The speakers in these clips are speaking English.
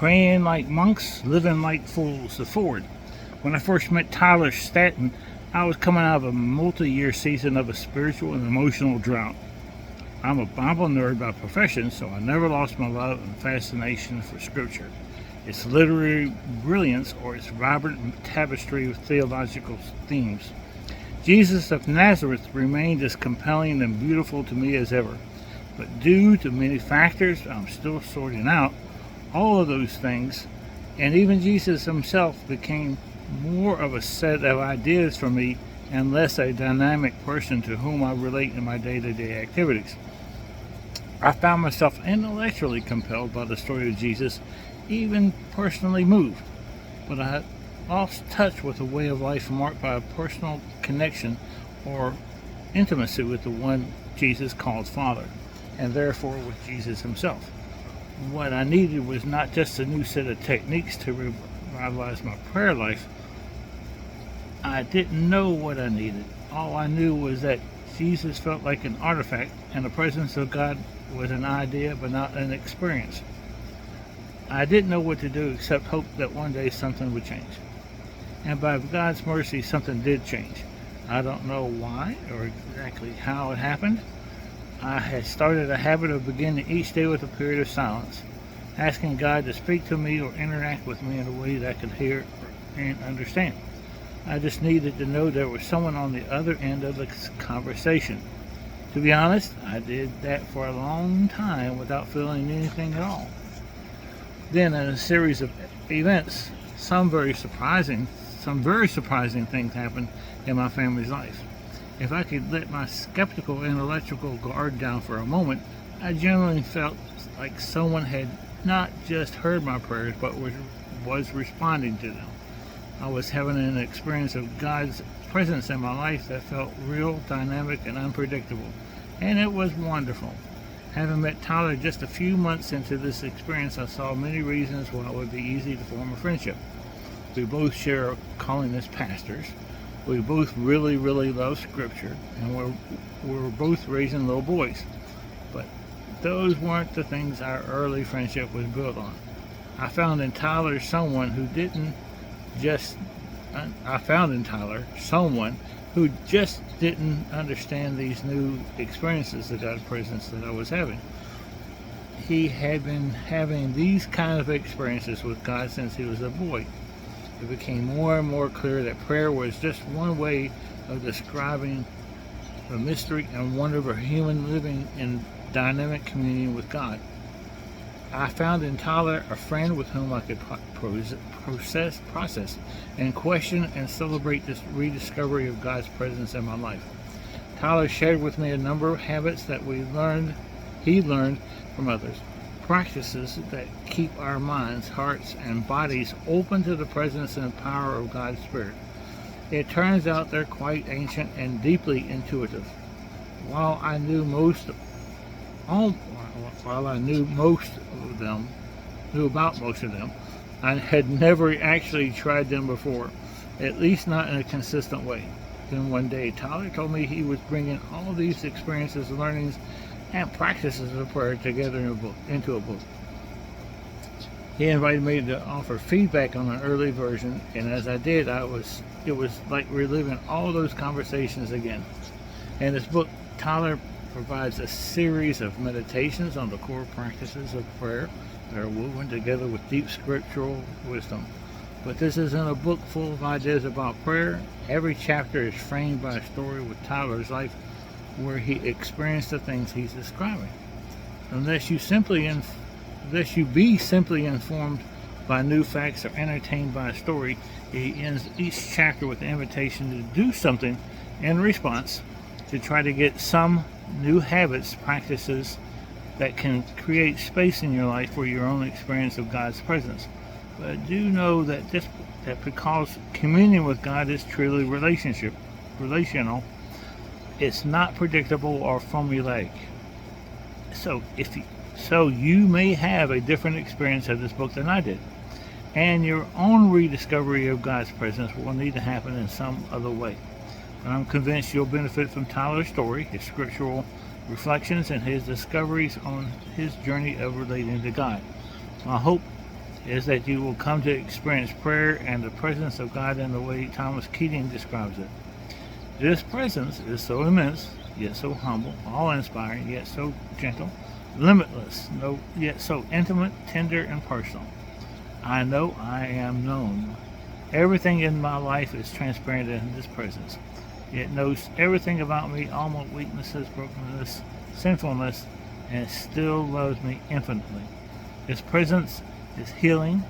Praying like monks, living like fools. The Ford. When I first met Tyler Staton, I was coming out of a multi-year season of a spiritual and emotional drought. I'm a Bible nerd by profession, so I never lost my love and fascination for Scripture, its literary brilliance, or its vibrant tapestry of theological themes. Jesus of Nazareth remained as compelling and beautiful to me as ever, but due to many factors I'm still sorting out, all of those things, and even Jesus himself, became more of a set of ideas for me and less a dynamic person to whom I relate in my day-to-day activities. I found myself intellectually compelled by the story of Jesus, even personally moved, but I had lost touch with a way of life marked by a personal connection or intimacy with the one Jesus called Father, and therefore with Jesus himself. What I needed was not just a new set of techniques to revitalize my prayer life. I didn't know what I needed. All I knew was that Jesus felt like an artifact, and the presence of God was an idea but not an experience. I didn't know what to do except hope that one day something would change. And by God's mercy, something did change. I don't know why or exactly how it happened. I had started a habit of beginning each day with a period of silence, asking God to speak to me or interact with me in a way that I could hear and understand. I just needed to know there was someone on the other end of the conversation. To be honest, I did that for a long time without feeling anything at all. Then, in a series of events, some very surprising things happened in my family's life. If I could let my skeptical intellectual guard down for a moment, I generally felt like someone had not just heard my prayers, but was responding to them. I was having an experience of God's presence in my life that felt real, dynamic, and unpredictable, and it was wonderful. Having met Tyler just a few months into this experience, I saw many reasons why it would be easy to form a friendship. We both share a calling as pastors. We both really love Scripture, and we're both raising little boys. But those weren't the things our early friendship was built on. I found in Tyler someone who just didn't understand these new experiences of God's presence that I was having. He had been having these kind of experiences with God since he was a boy. It became more and more clear that prayer was just one way of describing the mystery and wonder of human living in dynamic communion with God. I found in Tyler a friend with whom I could process and question and celebrate this rediscovery of God's presence in my life. Tyler shared with me a number of habits that he learned from others, practices that keep our minds, hearts, and bodies open to the presence and power of God's Spirit. It turns out they're quite ancient and deeply intuitive. While I knew most of them, I had never actually tried them before, at least not in a consistent way. Then one day, Tyler told me he was bringing all these experiences, learnings, and practices of prayer together into a book. He invited me to offer feedback on an early version, and as I did, it was like reliving all those conversations again. In this book, Tyler provides a series of meditations on the core practices of prayer that are woven together with deep scriptural wisdom. But this isn't a book full of ideas about prayer. Every chapter is framed by a story with Tyler's life where he experienced the things he's describing. Unless you be simply informed by new facts or entertained by a story, he ends each chapter with an invitation to do something in response, to try to get some new habits, practices that can create space in your life for your own experience of God's presence. But do know that because communion with God is truly relational, it's not predictable or formulaic. So you may have a different experience of this book than I did, and your own rediscovery of God's presence will need to happen in some other way. I'm convinced you'll benefit from Tyler's story, his scriptural reflections, and his discoveries on his journey of relating to God. My hope is that you will come to experience prayer and the presence of God in the way Thomas Keating describes it. This presence is so immense, yet so humble, awe-inspiring, yet so gentle, limitless, yet so intimate, tender, and personal. I know I am known. Everything in my life is transparent in this presence. It knows everything about me, all my weaknesses, brokenness, sinfulness, and still loves me infinitely. Its presence is healing,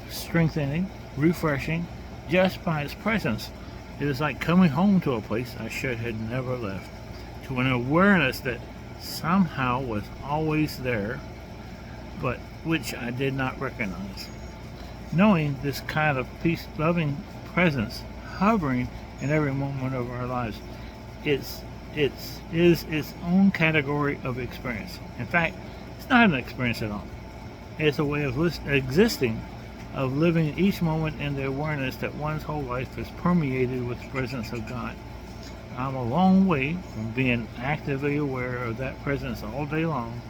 strengthening, refreshing. Just by its presence, it is like coming home to a place I should have never left, to an awareness that somehow was always there, but which I did not recognize. Knowing this kind of peace-loving presence hovering in every moment of our lives is its own category of experience. In fact, it's not an experience at all. It's a way of existing, of living each moment in the awareness that one's whole life is permeated with the presence of God. I'm a long way from being actively aware of that presence all day long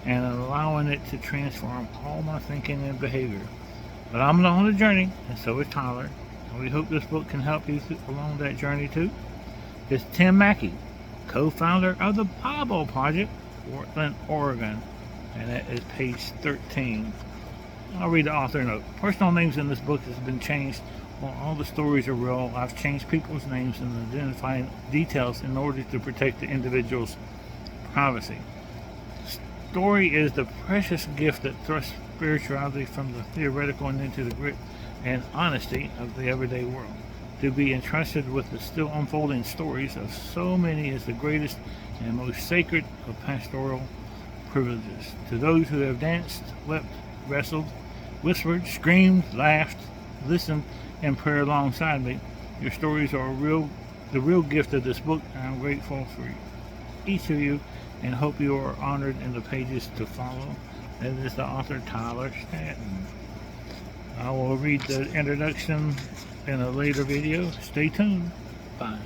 and allowing it to transform all my thinking and behavior. But I'm on a journey, and so is Tyler, and we hope this book can help you along that journey too. It's Tim Mackie, co-founder of the Bible Project, Portland, Oregon, and that is page 13. I'll read the author note. Personal names in this book has been changed. While all the stories are real, I've changed people's names and identifying details in order to protect the individual's privacy. Story is the precious gift that thrusts spirituality from the theoretical and into the grit and honesty of the everyday world. To be entrusted with the still unfolding stories of so many is the greatest and most sacred of pastoral privileges. To those who have danced, wept, wrestled, whispered, screamed, laughed, listened, and prayed alongside me, your stories are the real gift of this book, and I'm grateful for each of you and hope you are honored in the pages to follow. That is the author, Tyler Staton. I will read the introduction in a later video. Stay tuned. Bye.